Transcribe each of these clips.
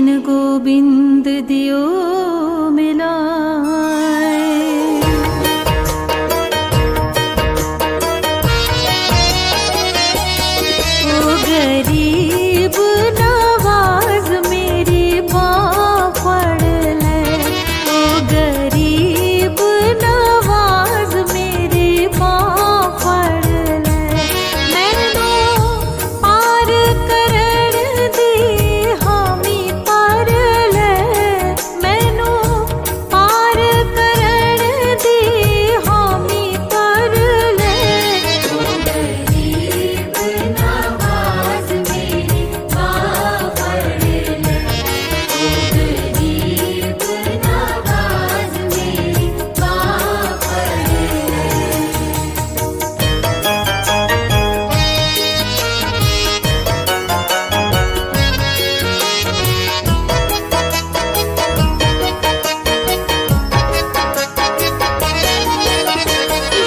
बिन गोबिंद दियो मिलाए। ओ गरीब नवाज मेरी बाँ फड़ ले, ओ गरीब नवाज मेरी बाँ फड़ ले। मैनू पार करन दी हामी पर ले, मैनू पार करन दी हामी पर ले। ओ गरीब नवाज मेरी बाँ फड़ ले, ओ गरीब नवाज मेरी बाँ फड़ ले।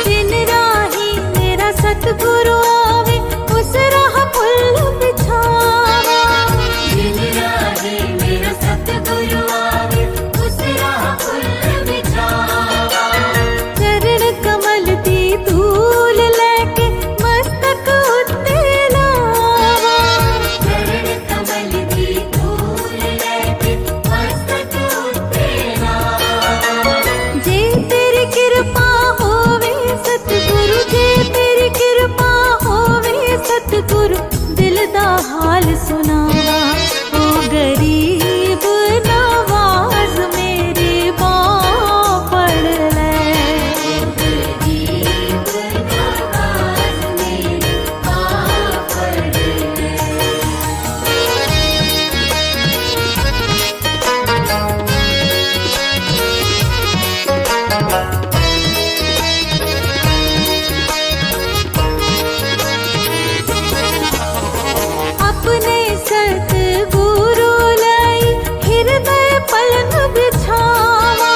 जिन राही मेरा सतगुरु आवे, उस राह पुल बिछावा। जिन राही मेरा सतगुरु आवे, उस राह पुल बिछावा। चरण कमल दी धूल लेके मस्तक उत्ते लावा। चरण कमल दी धूल लेके मस्तक उत्ते लावा। जे तेरी कृपा होवे सतगुरु, जे तेरी कृपा होवे सतगुरु, दिल दा हाल सुनावा। ओ गरीब नवाज मेरी बाँ फड़ ले, ओ गरीब नवाज मेरी बाँ फड़ ले। अपने सतगुरु लाई हृदय पलंग बिछावा।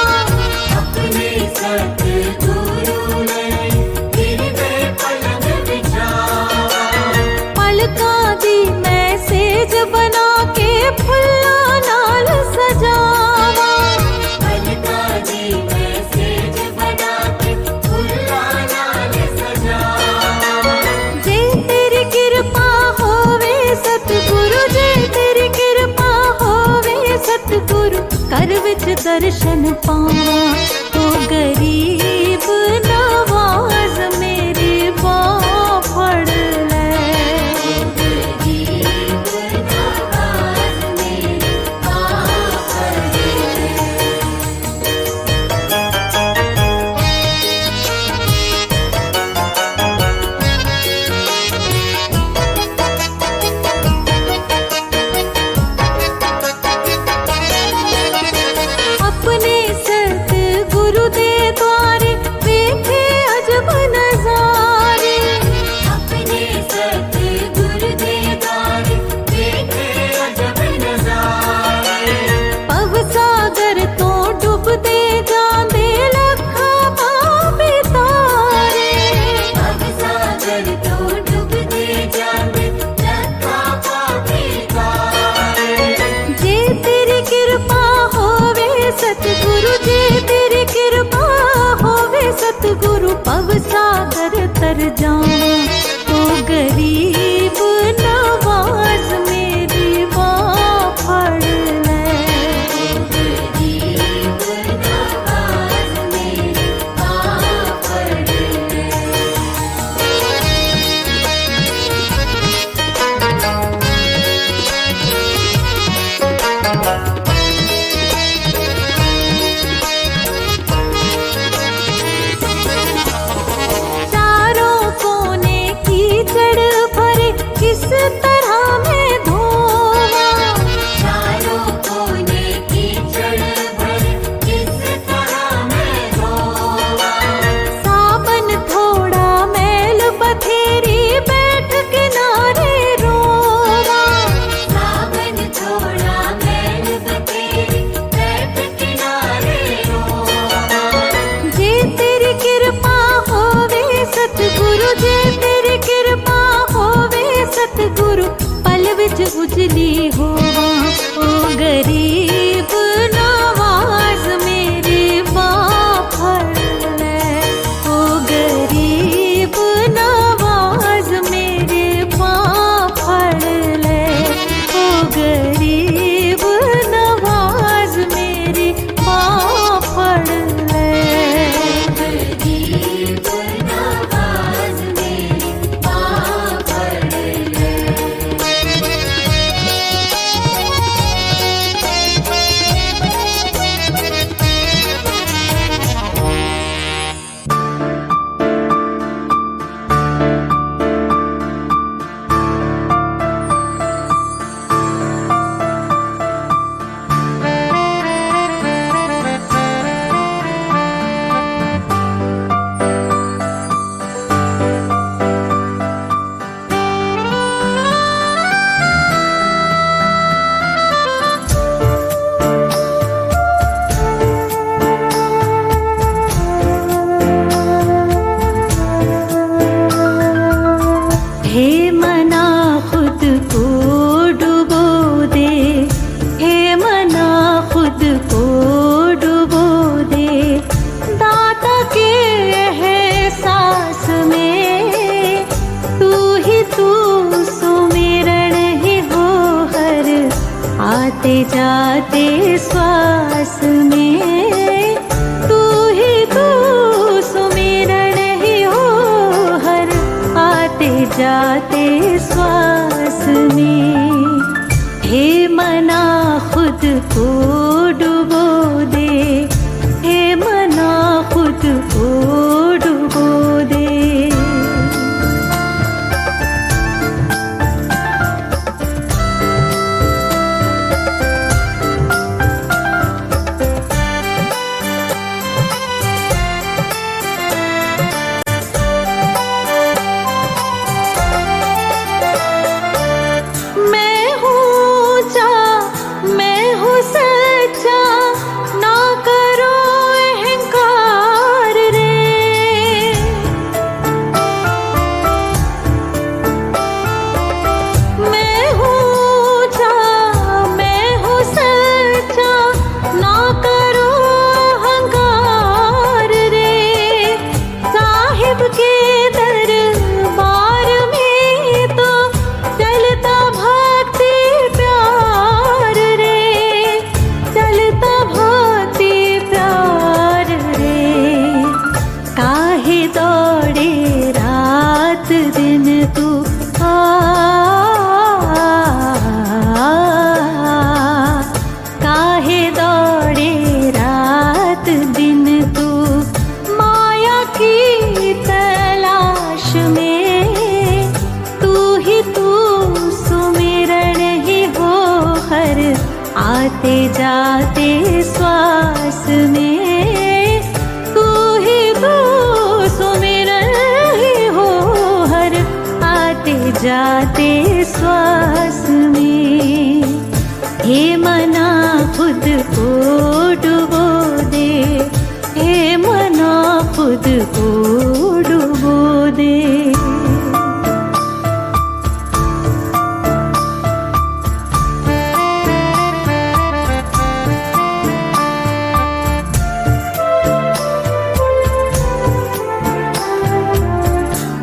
अपने सतगुरु लाई हृदय पलंग बिछावा। पलकां दी मैं सेज बना के फुल्लां नाल सजावा। पलकां दी मैं सेज बना के फुल्लां नाल सजावा। जे तेरी कृपा होवे सतगुरु, जे तेरी कृपा होवे सतगुरु, कर विच दर्शन पावा। ओ गरीब नवाज मेरी बाँ फड़ ले, ओ गरीब नवाज मेरी बाँ फड़ ले। अपने सतगुरु दे द्वारे वेखे अजब नजारे। अपने सतगुरु दे द्वारे वेखे अजब नजारे। पव सागर तो डुबदे जांदे लखां पापी तारे। पव सागर तो डुबदे जांदे लखां पापी तारे। जे तेरी कृपा होवे सतगुरु, जे तेरी कृपा होवे सतगुरु, पव सागर तर जावां। ओ गरीब नवाज मेरी बाँ फड़ ले, ओ गरीब नवाज मेरी बाँ फड़ ले। चारों कोने कीचड़ भरे, किस तरह मैं धोवा। चारों कोने कीचड़ भरे, किस तरह मैं धोवा। साबन थोड़ा मैल बथेरी, बैठ किनारे रोवा। साबन थोड़ा मैल बथेरी, बैठ किनारे रोवा। जे तेरी कृपा होवे सतगुरु, जे तेरी कृपा होवे सतगुरु, पल विच उजली होवा। ओ गरीब नवाज मेरे बाफड़ ले, ओ गरीब नवाज मेरे बाफड़ ले, ओ गरीब नवाज मेरे बाफड़ ले, गरीब नवाज मेरे बाफड़ ले। हे मना खुद को डुबो दे, हे मना खुद को डुबो दे, दाता के एहसास में तू ही तू सुमिरन ही हो हर आते जाते श्वास में, तू ही तू सुमिरन ही हो हर आते जाते श्वास में। हे मना खुद को डुबो दे, हे मना खुद को डुबो दे। मैं हूँ ऊंचा, मैं हूँ सच्चा, ना करो अहंकार रे। मैं हूँ ऊंचा, मैं हूँ सच्चा, ना करो अहंकार रे। साहिब के दरबार में तो चलता भक्ति प्यार रे, चलता भक्ति प्यार रे। काहे दौड़े रात दिन तू काहे दौड़े रात दिन तू माया की तलाश में, तू ही तू सुमिरन ही हो हर आते जाते श्वास में, तू ही तू सुमिरन ही हो हर आते जाते श्वास में। हे मना खुद को डुबो दे, हे मना खुद को डुबो दे।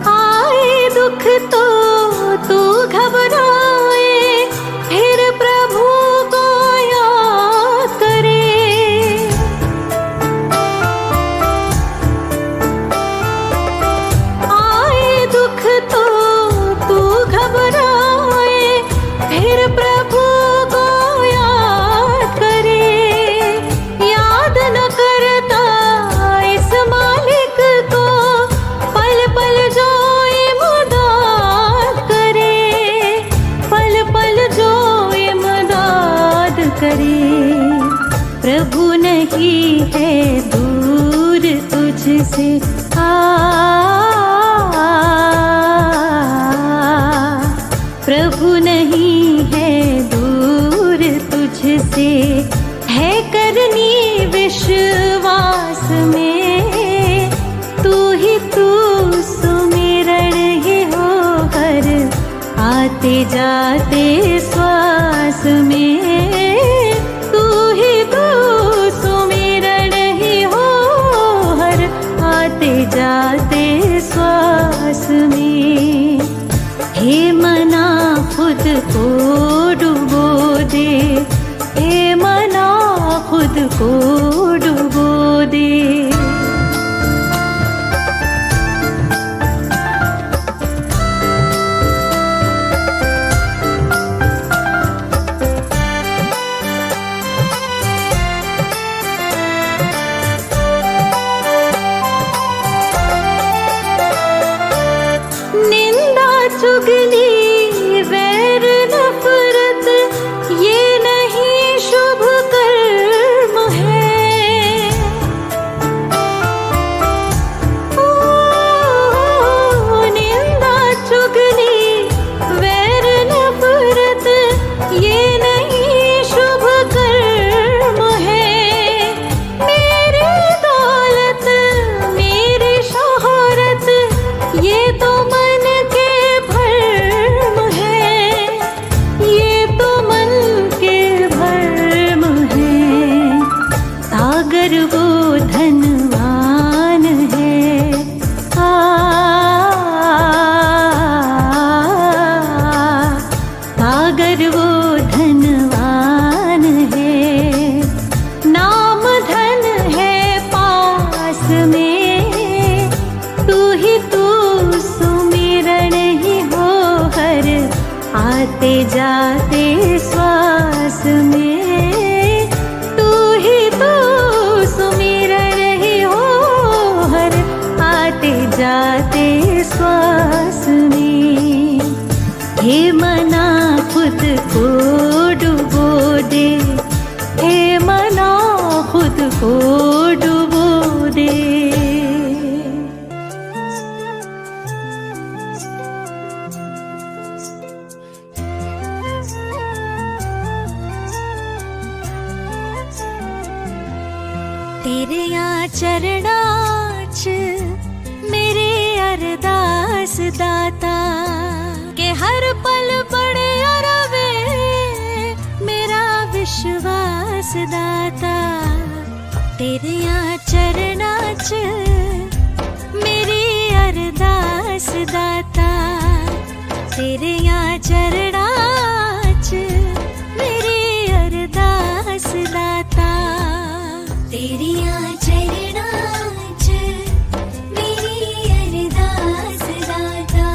आए दुख तो तू घबराए, फिर प्रभु को याद करे। आए दुख तो तू घबराए, फिर प्रभु को याद करे। याद न करता इस मालिक को, पल पल जो इमदाद करे, पल पल जो इमदाद करे। प्रभु नहीं है दूर तुझसे, प्रभु नहीं है दूर तुझसे, है करनी विश्वास में, तू ही तू सुमिरन ही हो हर आते जाते श्वास में। जाते श्वास में तू ही तो सुमिर रही हो हर आते जाते श्वास में। हे मना खुद को डुबो दे, हे मना खुद को डुबो दे। तेरे यहाँ चरणां च मेरे अरदास दाता के हर पल बड़े रवे मेरा विश्वास दाता। तेरे यहाँ चरणां च मेरी अरदास दाता, तेरे यहाँ चरणां च मेरी अरदास दाता। तेरी चरणां च मेरी अरदास दाता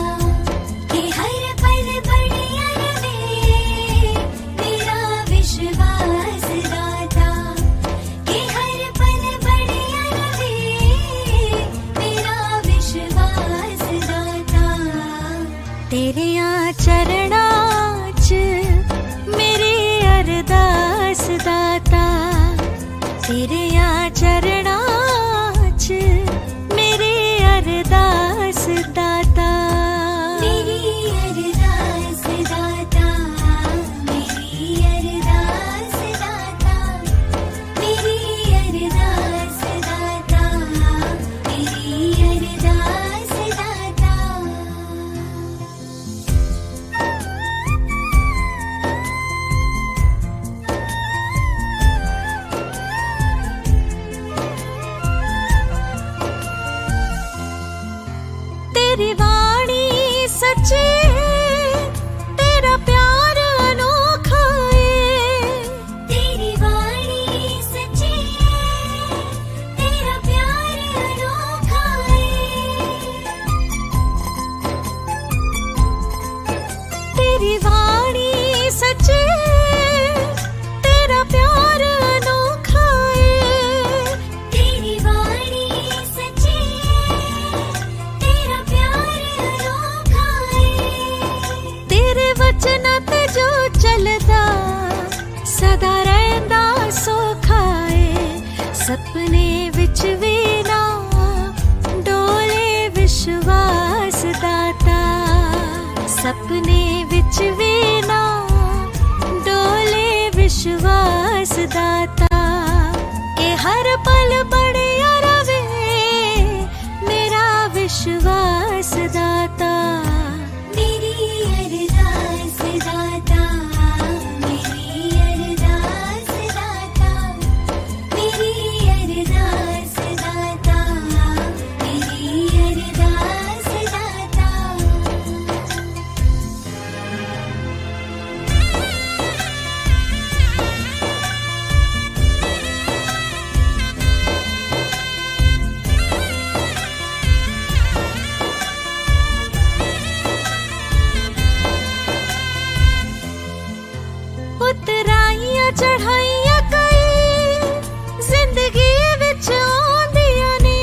के हर पल बड़े रवे मेरा विश्वास दाता, के हर पल बड़े रवे मेरा विश्वास दाता। तेरे चरणां च मेरी अरदास दाता, तेरे यहाँ चरणां च मेरी अरदास दाता। मेरी अरदास दाता, मेरी अरदास दाता, मेरी अरदास दाता, मेरी अरदास दाता। तेरी वाणी सच्ची तेरा प्यार अनोखा है, तेरी वाणी सच्ची तेरा प्यार अनोखा है। तेरी वाणी सच्ची तेरा प्यार अनोखा है, तेरी वाणी सच्ची वचन ते जो चलदा सदा रहंदा सौखा है। सपने विच भी ना डोले विश्वास दाता, सपने विच भी ना डोले विश्वास दाता के हर पल बड़े रवे मेरा विश्वास दाता। दाता मेरी अरदास दाता, मेरी अरदास दाता, मेरी अरदास दाता। उतराइयां चढ़ाइयां कई जिंदगी विच आंदियां ने,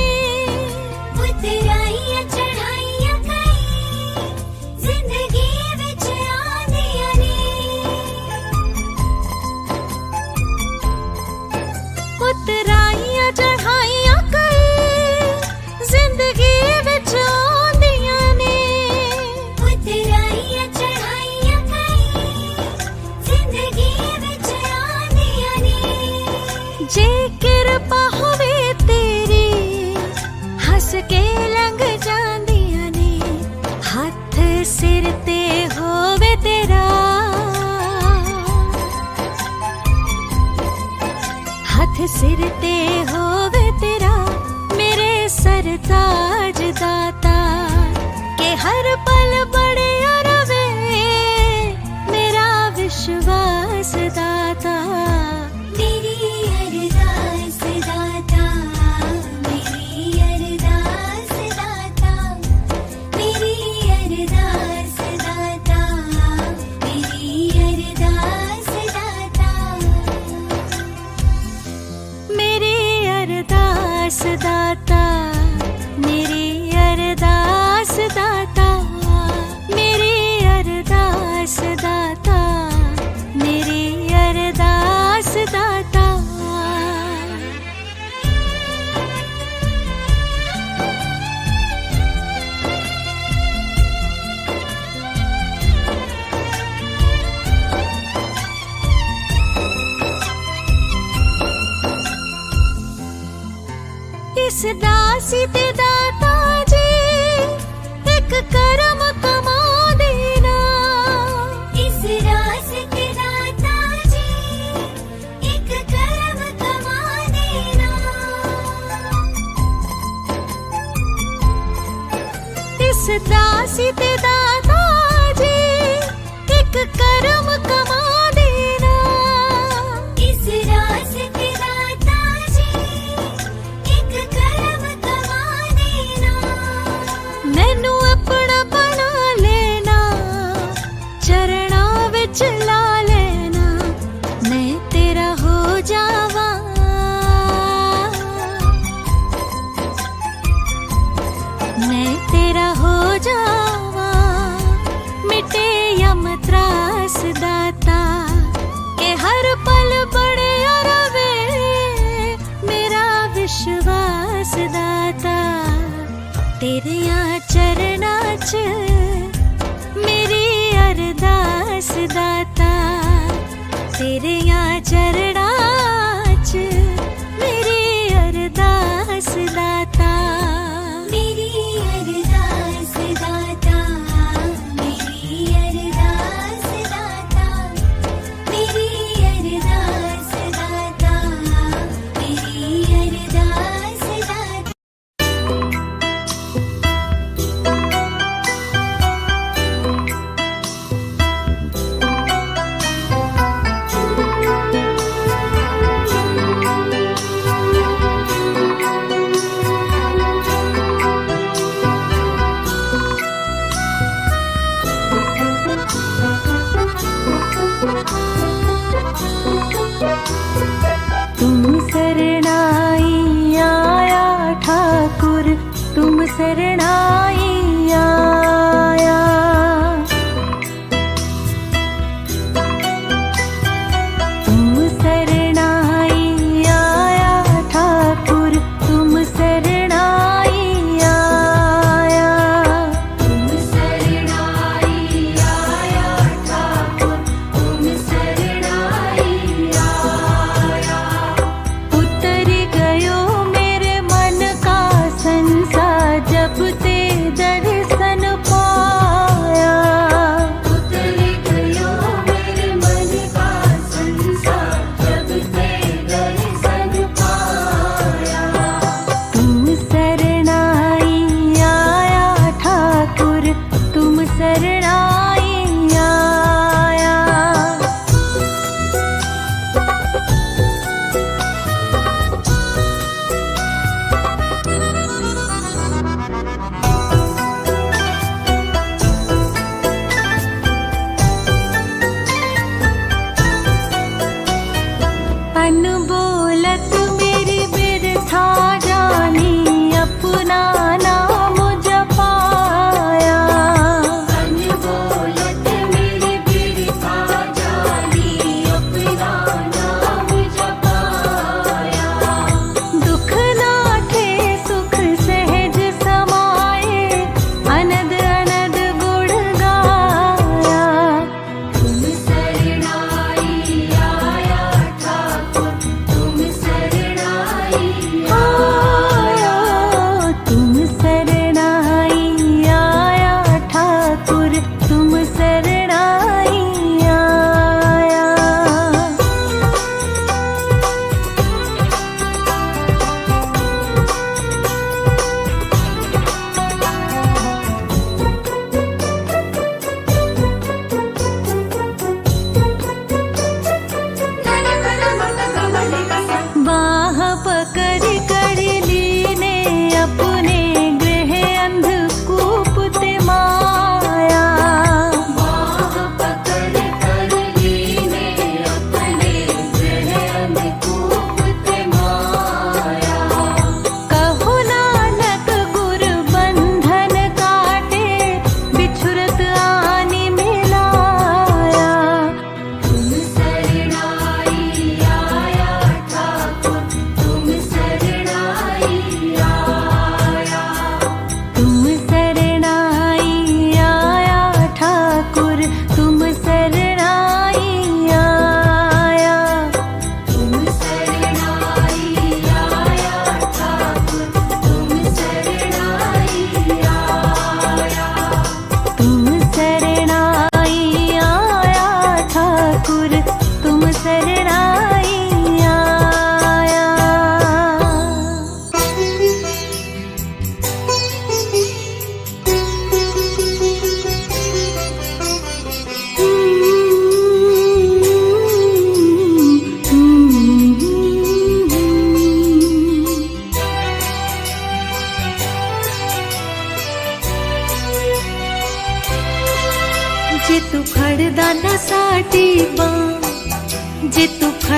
उतराइयां चढ़ाइयां कई जिंदगी विच आंदियां ने। उतराइयां चढ़ाइयां कई जिंदगी विच आंदियां ने, उतराइयां चढ़ाइयां कई जिंदगी विच आंदियां ने। जे किरपा होवे तेरी हंस के लंघ जांदियां ने, हथ सिर ते होवे तेरा, हथ सिर ते होवे तेरा मेरे सरताज दाता के हर पल बड़े रवे मेरा विश्वास दाता। मेरी अरदास दाता, मेरी अरदास दाता, मेरी अरदास दाता, मेरी तिस दासी ते दाता जी एक करम कमा देना। इस रास के दाता जी एक करम कमा देना। इस दासी ते दाता जी एक करम कमा देना। इस रास के दाता जी एक करम कमा देना। मैनू अपना बना लेना, चरणा विच ला लेना, मैं तेरा हो जावा। मैं तेरा हो जावा, मिटे यम त्रास दाता के हर पल बड़े रवे मेरा विश्वास दाता। तेरिया चरना च मेरी अरदास दाता। तेरिया चरना च मेरी अरदास दाता। मेरी अरदास दाता, मेरी अरदास दाता, मेरी अरदास दाता, मेरी अरदास दाता। तुम शरणाई आया ठाकुर, तुम शरणाई आया। तुम शरणाई आया ठाकुर, तुम शरणाई आया। तुम शरणाई आया ठाकुर, तुम शरणाई आया। उतर गयो मेरे मन का संसार जब ते दर्शन पाया। उतर गयो मेरे मन का संसार जब ते दर्शन पाया। तुम शरणाई आया ठाकुर, तुम शरणाई आया। अनबोलत मेरी बिरथा जानी, अपना नाम जपाया। अनबोलत मेरी बिरथा जानी, अपना नाम जपाया। दुख नाथे सुख सहज समाए, अनद अनद गुण गाया। तुम शरणाई आया ठाकुर,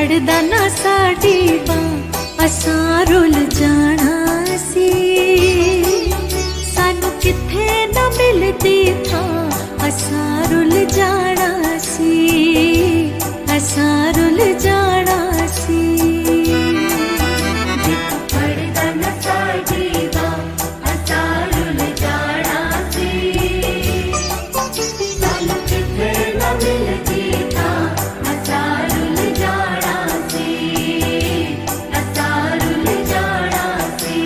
फड़दा ना साडी बांह असां रुल जाना सी सानू किथे ना मिलदी थां असां रुल जाना सी असां रुल जाना सी फड़दा ना साडी बांह असां रुल जाना सी सानू किथे ना मिलदी थां असां रुल जाना सी असां रुल जाना सी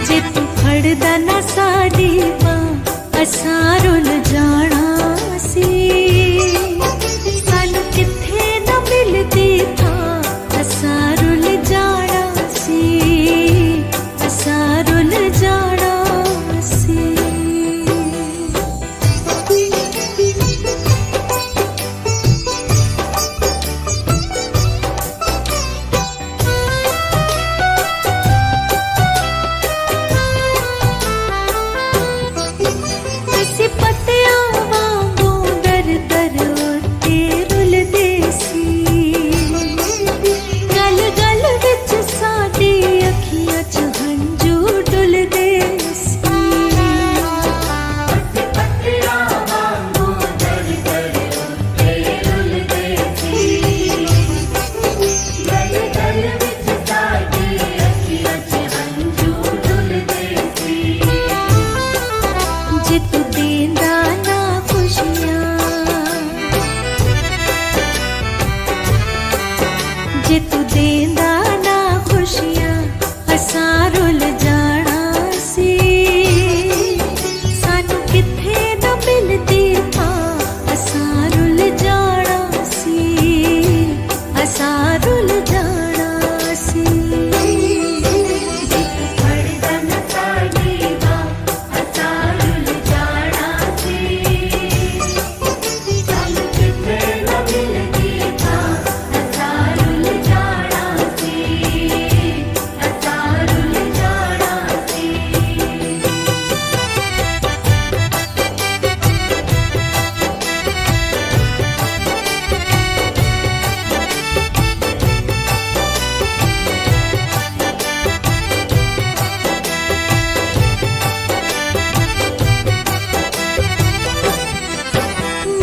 जे तू फड़दा ना साडी बांह असां रुल जाना सी सानू किथे ना मिलदी थां असां रुल जाना सी असां रुल जाना सी ਅਸੀਂ ਪੱਤਿਆਂ ਵਾਂਗੂ ਦਰ ਦਰ ਉੱਤੇ ਰੁਲਦੇ ਸੀ ਗਲ ਗਲ ਵਿੱਚ ਸਾਡੀ ਅੱਖੀਆਂ 'ਚ ਹੰਝੂ ਡੁੱਲਦੇ ਸੀ ਅਸੀਂ ਪੱਤਿਆਂ ਵਾਂਗੂ ਦਰ ਦਰ ਉੱਤੇ ਰੁਲਦੇ ਸੀ ਗਲ ਗਲ ਵਿੱਚ ਸਾਡੀ ਅੱਖੀਆਂ 'ਚ ਹੰਝੂ ਡੁੱਲਦੇ ਸੀ ਜੇ ਤੂੰ ਦੇਂਦਾ ਨਾ ਖੁਸ਼ੀਆਂ ਜੇ ਤੂੰ ਦੇਂਦਾ ਨਾ ਖੁਸ਼ੀਆਂ ਅਸਾਂ ਰੁਲ ਜਾਣਾ ਸੀ ਸਾਨੂੰ ਕਿੱਥੇ ਨਾ ਮਿਲਦੀ ਥਾਂ ਅਸਾਂ ਰੁਲ ਜਾਣਾ ਸੀ ਅਸਾਂ ਰੁਲ ਜਾਣਾ ਸੀ ਫੜਦਾ ਨਾ ਸਾਡੀ ਬਾਂਹ ਅਸਾਂ ਰੁਲ ਜਾਣਾ ਸੀ ਸਾਨੂੰ ਕਿੱਥੇ ਨਾ ਮਿਲਦੀ ਥਾਂ ਅਸਾਂ ਰੁਲ ਜਾਣਾ ਸੀ ਅਸਾਂ ਰੁਲ ਜਾਣਾ ਸੀ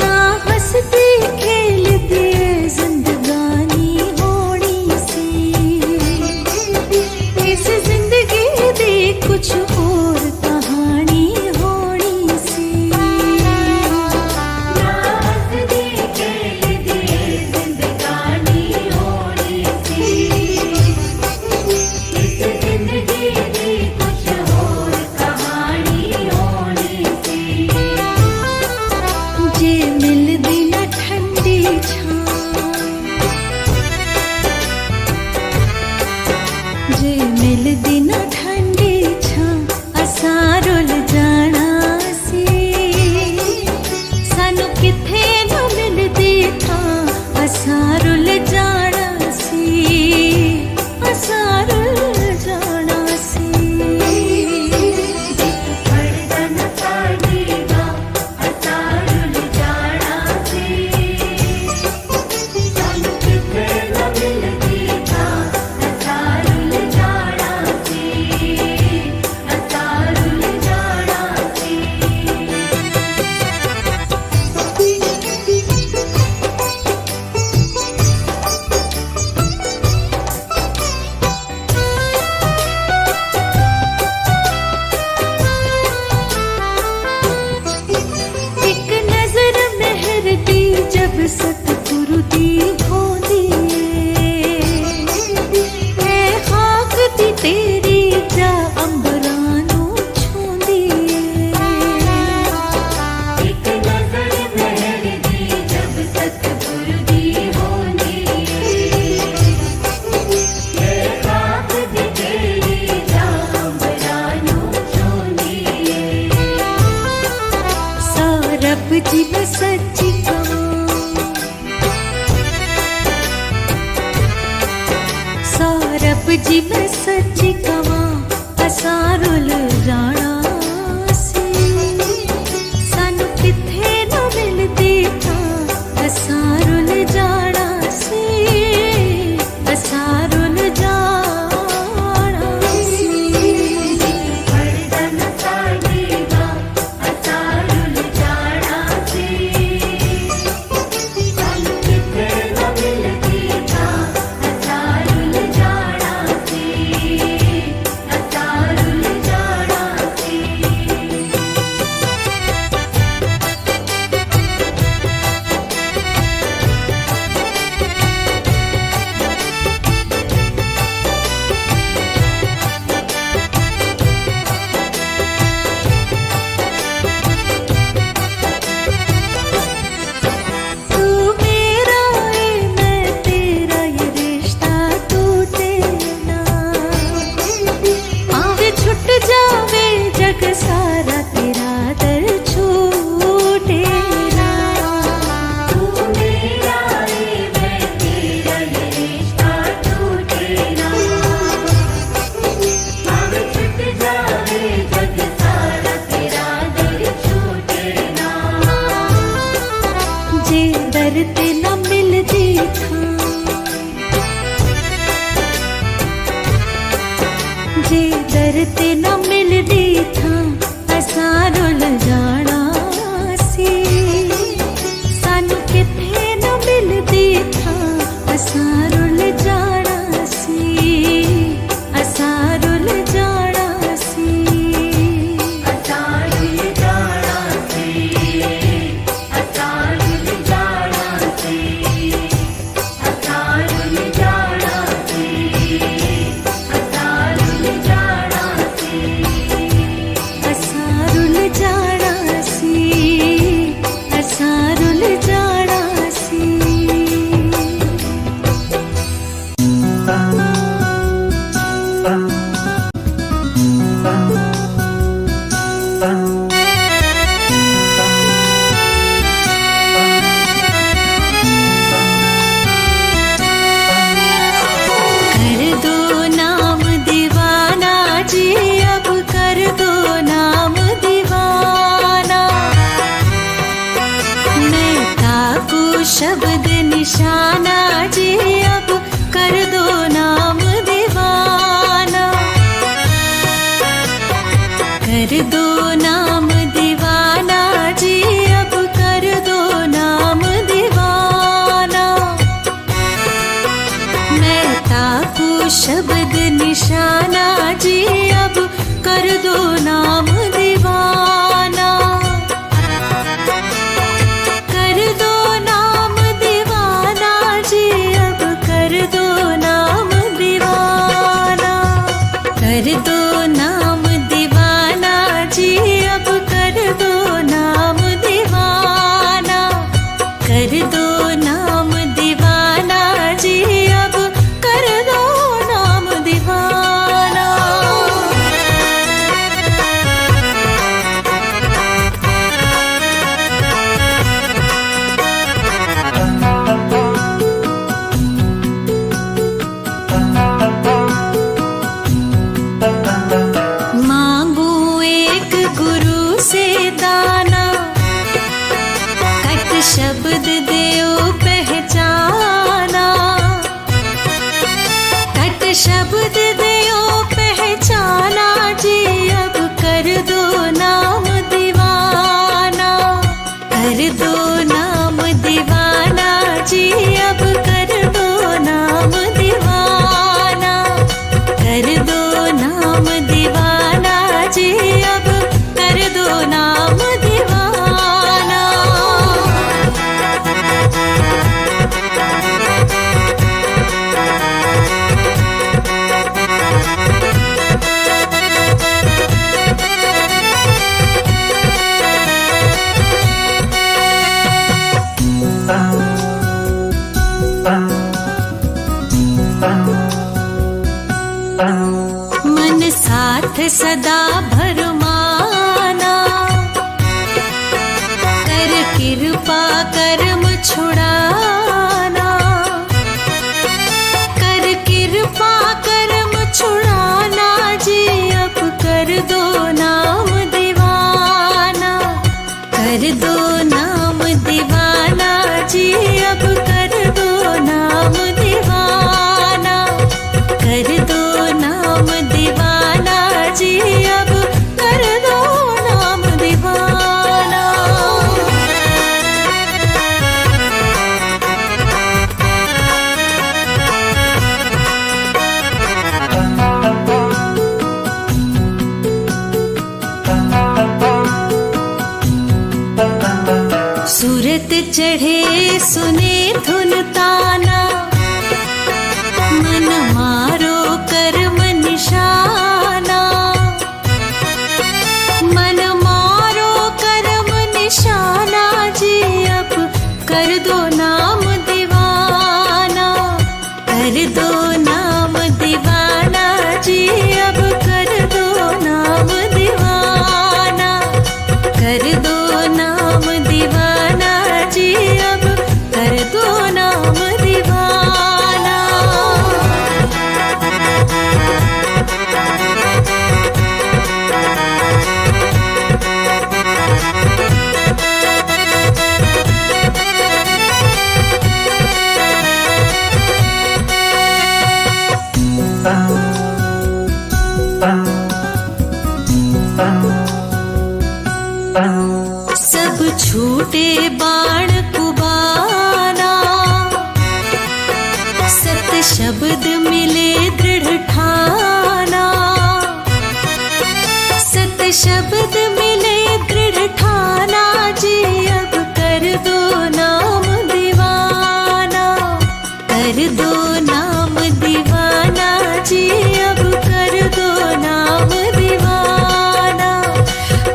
ना हंसती खेलती जिंदगानी होनी सी इस जिंदगी दी कुछ और कहानी होनी सी ना हंसती खेलती जिंदगानी होनी सी इस जिंदगी दी कुछ और कहानी होनी सी जे मिलदी ना ठंडी छां जे मिलदी ना ठंडी छां असां रुल जाना सी सानू किथे ना मिलदी थां असां रुल जाना सी असां रुल जाना सी फड़दा ना साडी बांह असां रुल जाना सी सानू किथे ना मिलदी थां असां रुल जाना सी असां रुल जाना एक नजर मेहर दी जब सतगुरु दी होंदी ऐ खाक दी तेरी जा अंबरां नूं छूंदी एक नजर मेहर दी जब सतगुरु दी होंदी ऐ खाक दी तेरी जा अंबरां नूं छूंदी रब जी मैं सच्ची कहूं रब जी मैं सच्ची कहूं असां रुल जाना सी सानू किथे ना मिलदी थां असां रुल जाना सी था जे दर ते न मिलदी था असां रुल जाना सी सानू किथे न मिलदी था असां रुल जाना सी असां रुल जाना सी असां रुल जाना सी असां रुल जाना सी असां रुल जाना सी असां रुल जाना सी असां रुल जाना सी असां रुल जाना सी कर दो नाम दीवाना जी अब कर दो नाम दीवाना मैं ताकू शब्द निशाना जी अब कर दो नाम दीवाना कर दो नाम दीवाना जी अब कर दो नाम दीवाना मैं ताकू शब्द निशाना जी अब कर दो नाम दीवाना कर दो नाम दीवाना जी अब कर दो नाम दीवाना कर दो नाम दीवाना जी अब कर दो नाम दीवाना कर दो नाम दीवाना जी अब कर दो नाम दीवाना मांगू एक गुरु से दाना कट शब्द देओ पहचाना कट शब्द देओ पहचाना जी अब कर दो नाम दीवाना कर दो नाम दीवाना जी अब कर दो नाम दीवाना कर दो नाम दीवाना जी अब कर दो नाम दीवाना मन साथ सदा भरमाना कर कृपा कर्म छुड़ाना कर कृपा कर्म छुड़ाना जी अब कर दो नाम दीवाना कर दो नाम दीवाना जी अब कर दो नाम दीवाना कर दो नाम दीवाना जी अब कर दो नाम दीवाना सूरत चढ़े सुने धुन ताना मन मारो कर्म निशाना मन मारो कर्म निशाना जी अब कर दो नाम दीवाना कर दो नाम दीवाना जी अब कर दो नाम दीवाना कर दो नाम दीवाना जी अब कर दो नाम दीवाना छूटे बाण कुबाना, सत शब्द मिले दृढ़ ठाना, सत शब्द मिले दृढ़ ठाना जी अब कर दो नाम दीवाना, कर दो नाम दीवाना जी अब कर दो नाम दीवाना,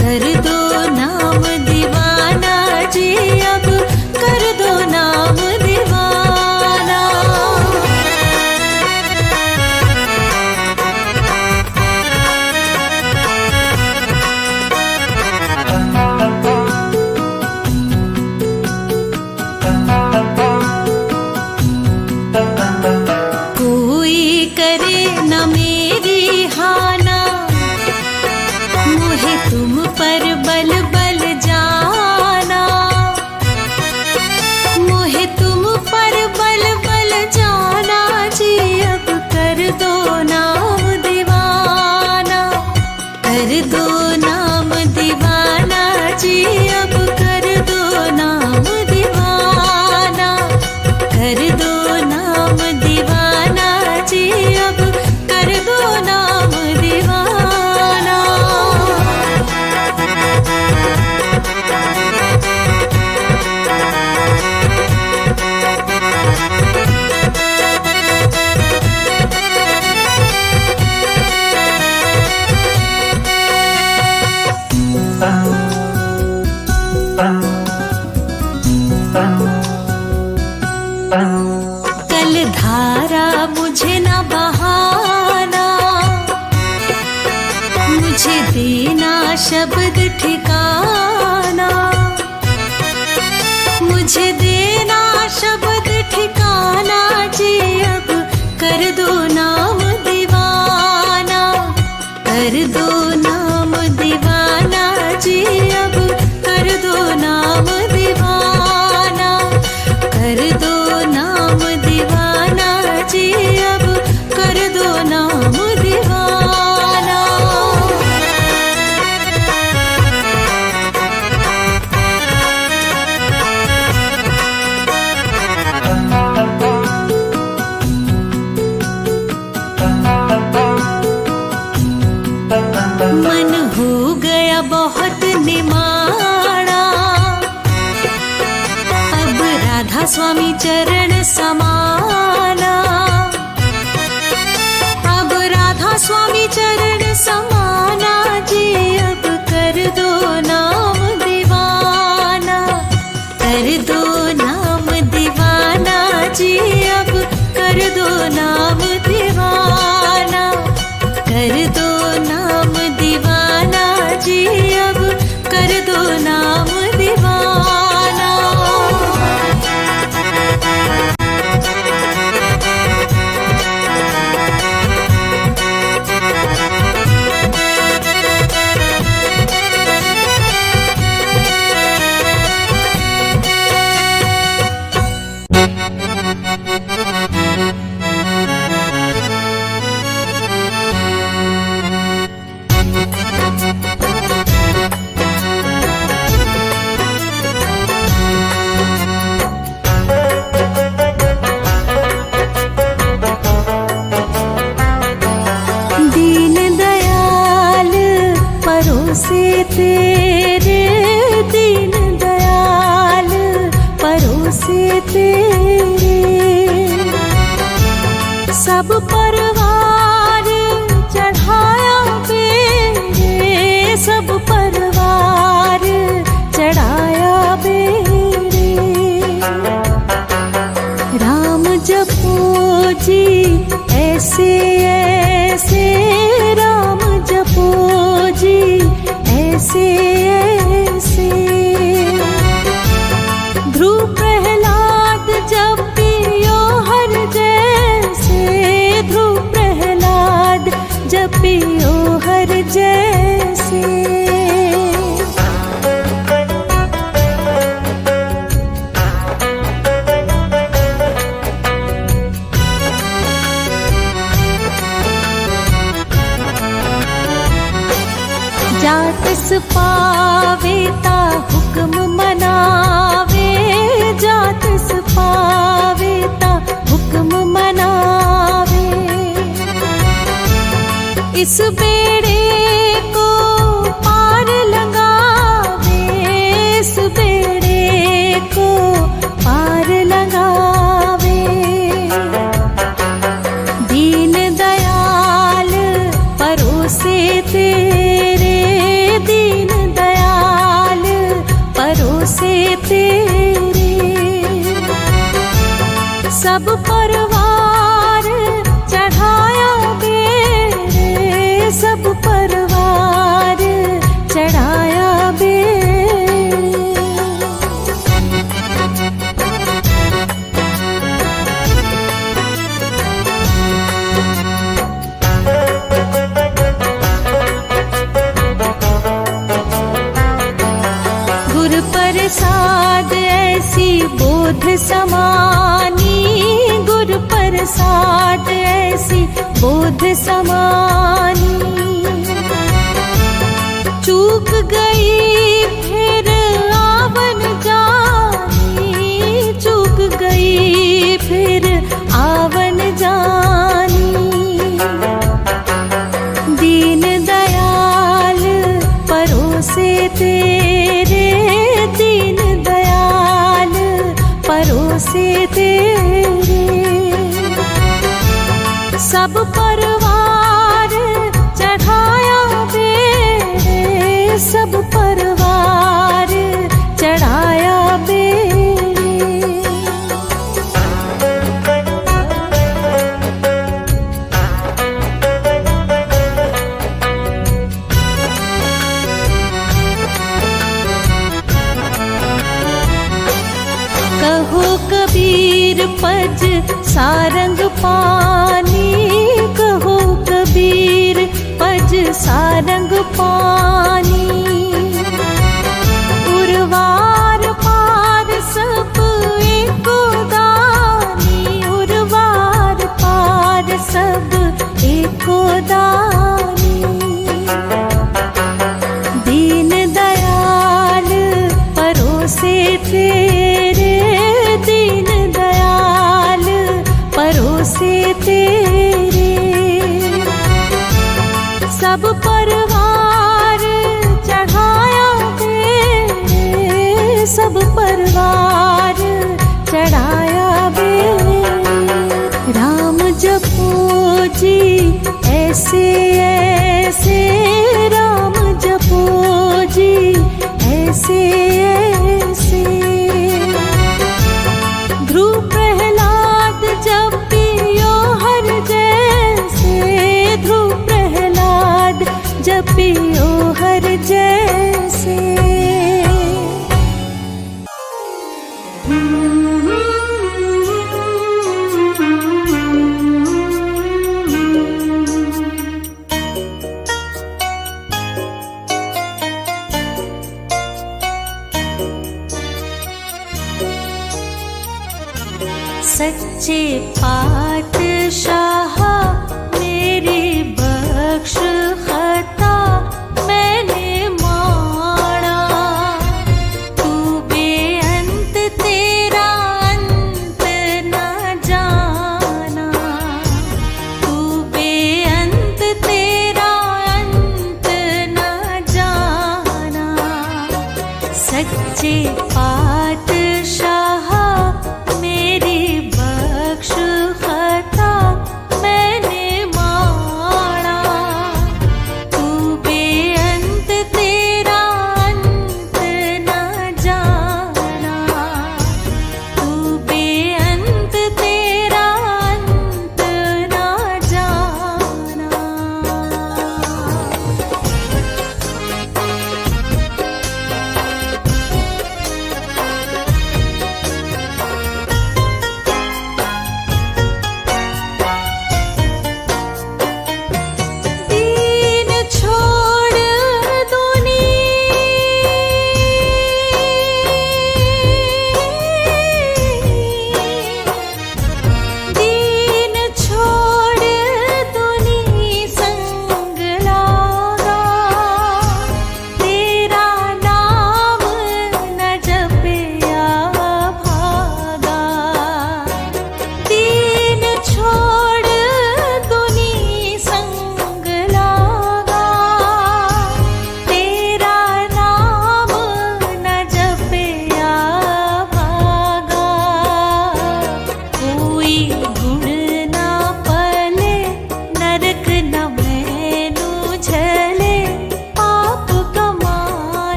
कर दो नाम दीवाना जी अब कर दो नाम दीवाना। कोई करे न मेरी हाना, मोहे तुम पर बल बल जाना, मोहे तुम पर बल बल जाना जी अब कर दो नाम दीवाना, कर दो नाम दीवाना जी अब कर दो नाम दीवाना, कर दो नाम दीवाना जी अब कर दो नाम दीवाना। कल धारा मुझे न बहाना, मुझे देना शब्द ठिकाना, मुझे देना शब्द ठिकाना जी अब कर दो नाम दीवाना, कर दो नाम दीवाना जी अब कर दो नाम दीवाना, कर दो नाम दीवाना जी अब कर दो नाम दीवाना। मन हो गया बहुत निमाड़ा, अब राधा स्वामी चरण समाना, अब राधा स्वामी चरण समाना जी अब कर दो नाम दीवाना, कर दो नाम दीवाना जी अब कर दो नाम दीवाना, कर दो नाम दीवाना जी अब कर दो नाम दीवाना। परोसे तेरे दीन दयाल, परोसे तेरे सब परवार चढ़ाया बेरे, सब परवार चढ़ाया बेरे। राम जपो जी ऐसे ऐसे, राम जपो जी ऐसे ऐसे। ध्रुव प्रहलाद जपियो हर जैसे, ध्रुव प्रहलाद जपियो हर जैसे। जातस पात ता हुक्म मनावे, जात पावे ता हुक्म मनावे। इस बेड़े को पार लगावे, इस बेड़े को पार लगावे। दीन दयाल परोसे तेरे, दीन दयाल परोसे तेरे। सब परवार चढ़ाया बेड़े, सब परवार चढ़ाया बेड़े। गुर प्रसाद ऐसी बोध समानी, गुर प्रसाद ऐसी बोध समानी। चूक गई फिर आवन जानी, चूक गई फिर आवन जानी। दीन दयाल परोसे तेरे, दीन दयाल परोसे तेरे। सब परवार चढ़ाया बेड़े, सब परवार चढ़ाया बेड़े। कहो कबीर पज सारंग पानी, कहो कबीर पज सारंग पानी। उर्वार पार सब एको दानी, उर्वार पार सब एको दानी। दीन दयाल परोसे तेरे, दीन दयाल परोसे तेरे। सब परवार चढ़ाया बेड़े, सब परवार चढ़ाया बेड़े। राम जपो जी ऐसे ऐसे, राम जपो जी ऐसे ऐसे। ध्रुव प्रहलाद जपियो हर जैसे, ध्रुव प्रहलाद जपियो हर जैसे। सच्चे पातशाह मेरी बख्श खता मैंने माना। तू बेअंत तेरा अंत न जाना, तू बेअंत तेरा अंत न जाना। सच्चे पातशाह मेरी बख्श खता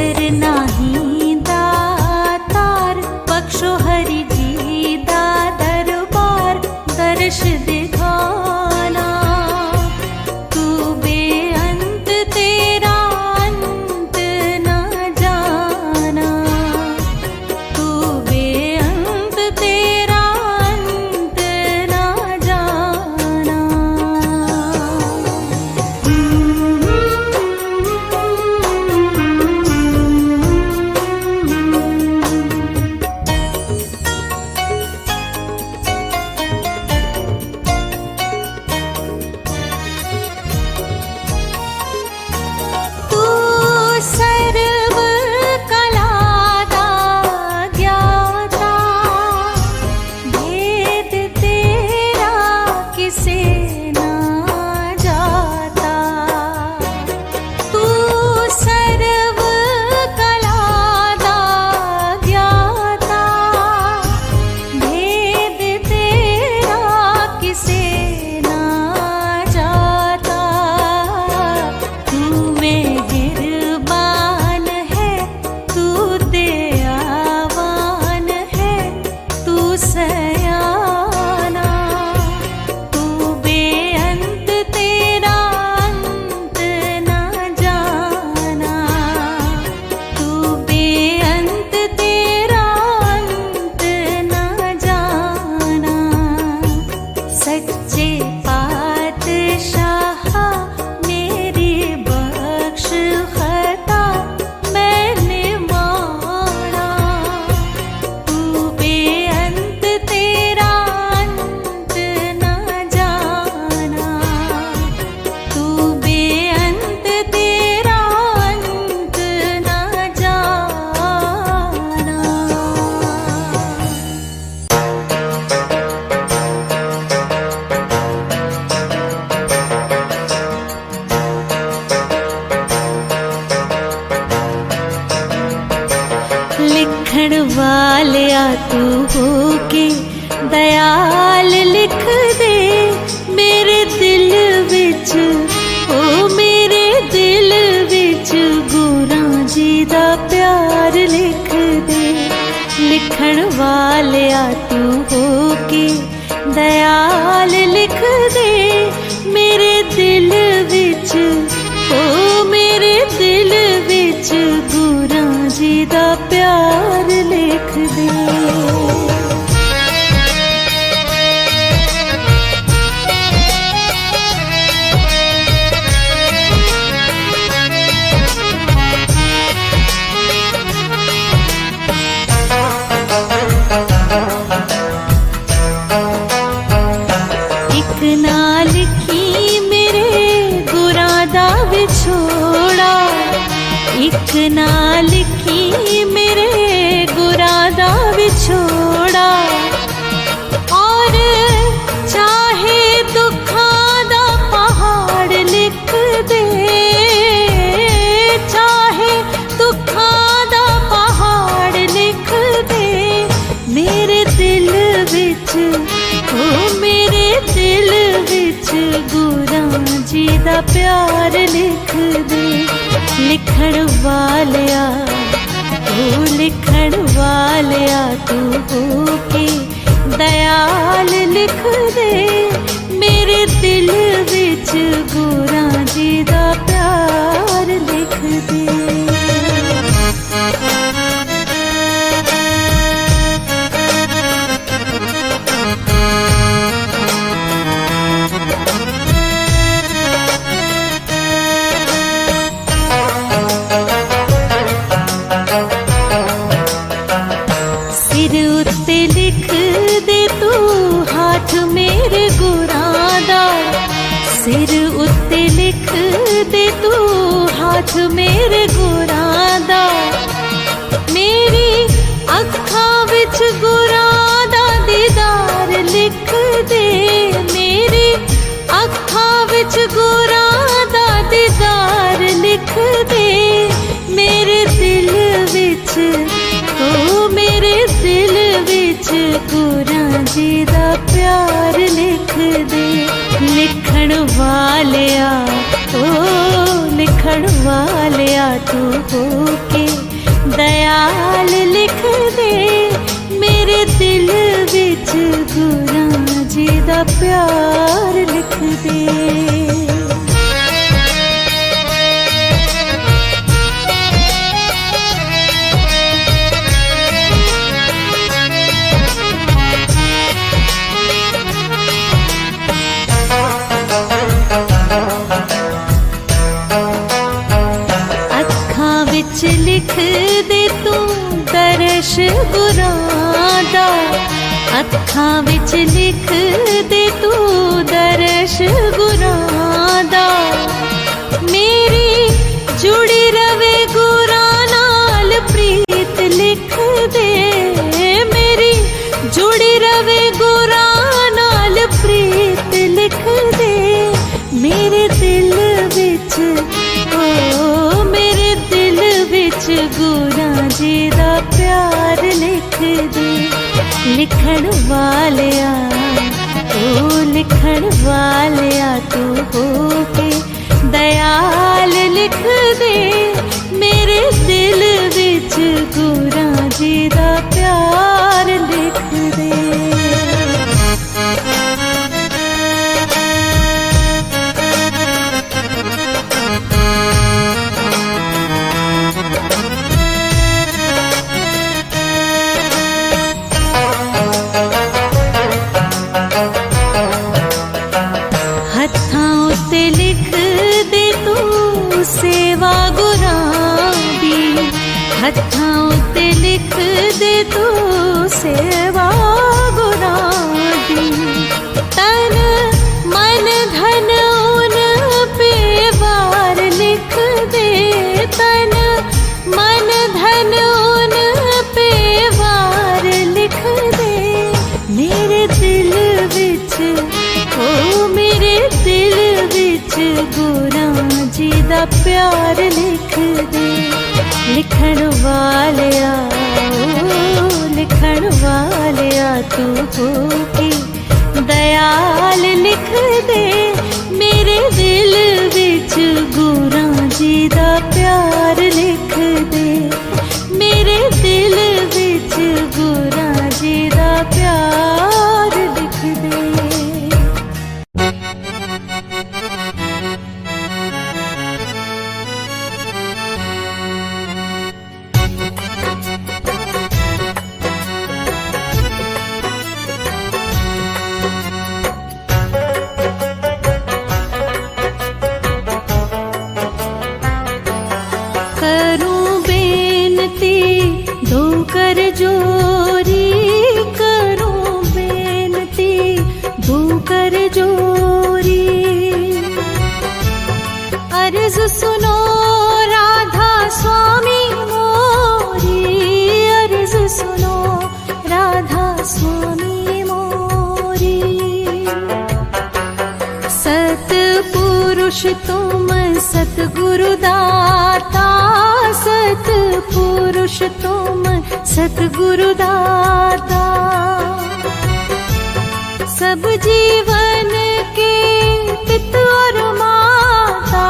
बिसर नाही दातार, बख्शो हरि जी दा दरबार, दर्श दिखाना। तू बेअंत तेरा अंत न जाना, तू बेअंत तेरा अंत न जाना। तू सर्व कला दा ज्ञाता, भेद तेरा किसे ना जाता। तू सर्व कला दा ज्ञाता, भेद तेरा किसे ना जाता। तू मेहरबान है, तू दयावान है, तू सयाना। तू बेअंत तेरा अंत न जाना, तू बेअंत तेरा अंत न जाना। सच्चे पातशाह मेरी बख्श खता मैंने माना। तू बेअंत तेरा अंत न जाना, तू बेअंत तेरा अंत न जाना। लिखण वालिया तू होके दयाल लिख दे मेरे दिल विच, ओ मेरे दिल विच गुरां जी दा प्यार लिख दे। लिखण वालिया तू होके दयाल लिख दे मेरे दिल विच, ओ मेरे दिल विच गुरां जी दा प्यार लिख दे। एक ना लिखी मेरे गुरां दा विछोड़ा, एक ना लिखी मेरे गुरां दा विछोड़ा। और चाहे दुखां दा पहाड़ लिख दे, चाहे दुखां दा पहाड़ लिख दे मेरे दिल विच, ओ मेरे दिल विच गुरां जी दा प्यार लिख दे। लिखण वालिया तू, लिखण वालिया तू होके दयाल लिख दे मेरे दिल विच गुरां जी दा प्यार लिख दे। सिर उत्ते लिख दे तू हाथ मेरे गुरां दा, सिर उत्ते लिख दे तू हाथ मेरे गुरां दा। मेरी अखां विच गुरां दा दीदार लिख दे, मेरी अखां विच गुरां दा दीदार लिख दे मेरे दिल विच, ओ मेरे दिल विच गुरां जी दा प्यार लिख दे। लिखण वालिया ओ लिखण लिखण वालिया तू होके दयाल लिख दे मेरे दिल विच गुरां जी दा प्यार लिख दे। लिख दे तू दर्श गुरां दा, अखां विच लिख दे तू दर्श गुरां दा। मेरी जुड़ी रवे गुरां नाल प्रीत लिख दे, मेरी जुड़ी रवे गुरां नाल प्रीत लिख दे मेरे दिल विच ओ मेरे दिल विच गुरां जी दा प्यार लिख दे। लिखण वालिया ओ लिखण वालिया तू होके दयाल लिख दे मेरे दिल विच गुरां जी दा प्यार लिख दे। सेवा गुरां दी हत्थां उत्ते लिख दे तू सेवा गुरां दी। तन मन धन उन पे वार लिख दे, तन मन धन उन पे वार लिख दे मेरे दिल विच ओ मेरे दिल विच गुरां जी दा प्यार लिख दे। लिखण वालिया ओ लिखण वालिया तू होके दयाल लिख दे मेरे दिल विच गुरां जी दा प्यार लिख दे मेरे दिल विच गुरां जी दा प्यार लिख दे। अर्ज सुनो राधा स्वामी मोरी, अर्ज सुनो राधा स्वामी मोरी। सतपुरुष तुम सतगुरु दाता, सतपुरुष तुम सतगुरु दाता। सब जीवन के पिता और माता,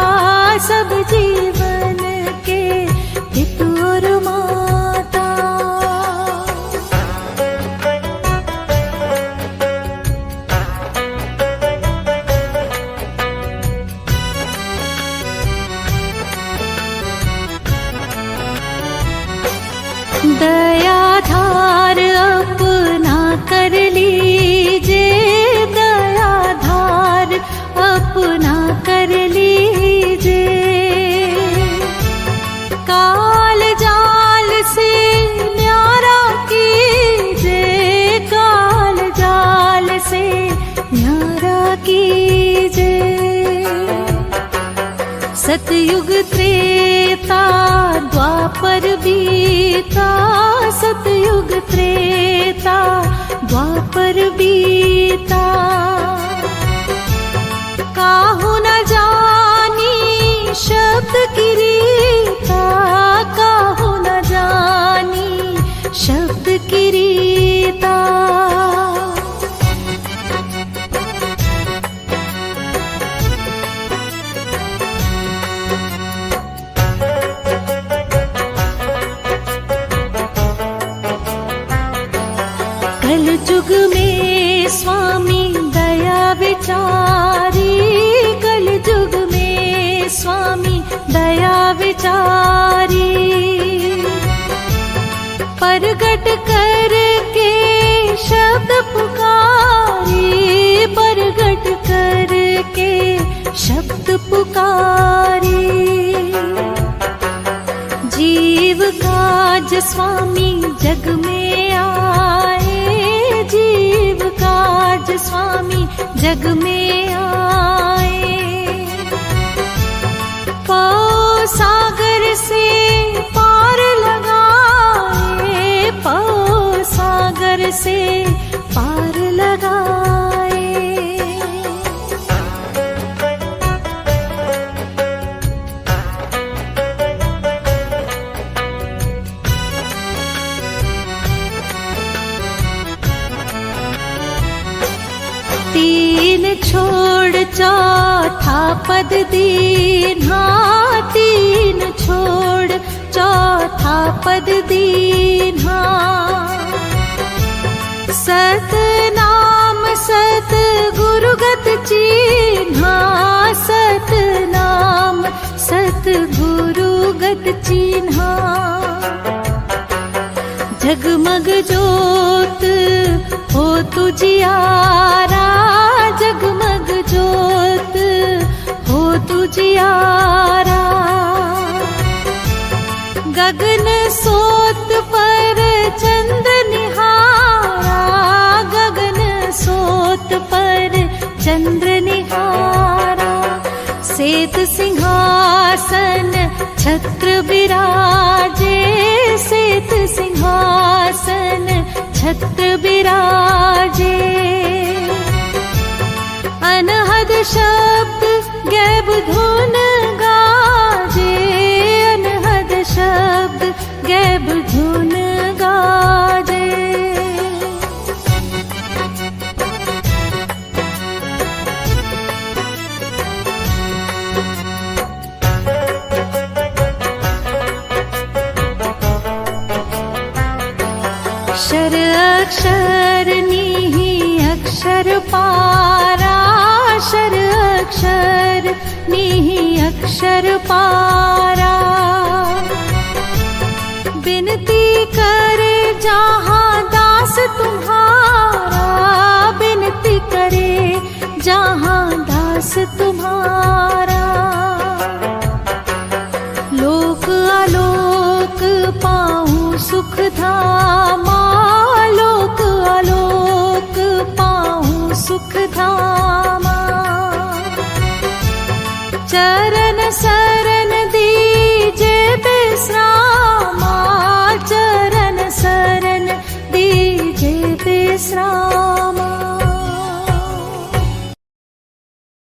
सब जीवन के पिता और माता। दयाधार अपना कर लीजे, दयाधार अपना कर लीजे। काल जाल से न्यारा कीजे, काल जाल से न्यारा कीजे। सतयुग त्रेता द्वापर बीता, सतयुग त्रेता द्वापर बीता। काहू न जानी शब्द की रीता, काहू न जानी शब्द की रीता। कल युग में स्वामी दया विचारी, कल युग में स्वामी दया विचारी। प्रगट करके शब्द पुकारी, प्रगट करके शब्द पुकारी। जीव काज स्वामी जग में आए, जीव काज स्वामी जग में आए। पौ सागर से पार लगाए, पौ सागर से पार लगाए। तीन छोड़ चौथा पद दीन्हा, तीन छोड़ चौथा पद दीन्हा। सत नाम सत गुरुगत चिन्हा, सत नाम सत गुरुगत चिन्हा। जगमग जोत हो तुझियारा, जगमग जोत हो तुझियारा। गगन सोत पर चंद्र निहारा, गगन सोत पर चंद्र निहारा। श्वेत सिंहासन छत्र विराजे, श्वेत सिंहासन छत्र विराजे। अनहद शब्द गैब धुन गाजे, अनहद शब्द गैब धुन गाजे। अक्षर अक्षर नीहि अक्षर पारा, अक्षर अक्षर नीहि अक्षर पारा। बिनती करे जहाँ दास तुम्हारा, बिनती करे जहाँ दास तुम्हारा। लोक आलोक पाऊँ सुख धामा, लोक आलोक पाऊँ सुख धामा। चरण शरण दीजे विश्रामा, चरण शरण दीजे विश्रामा।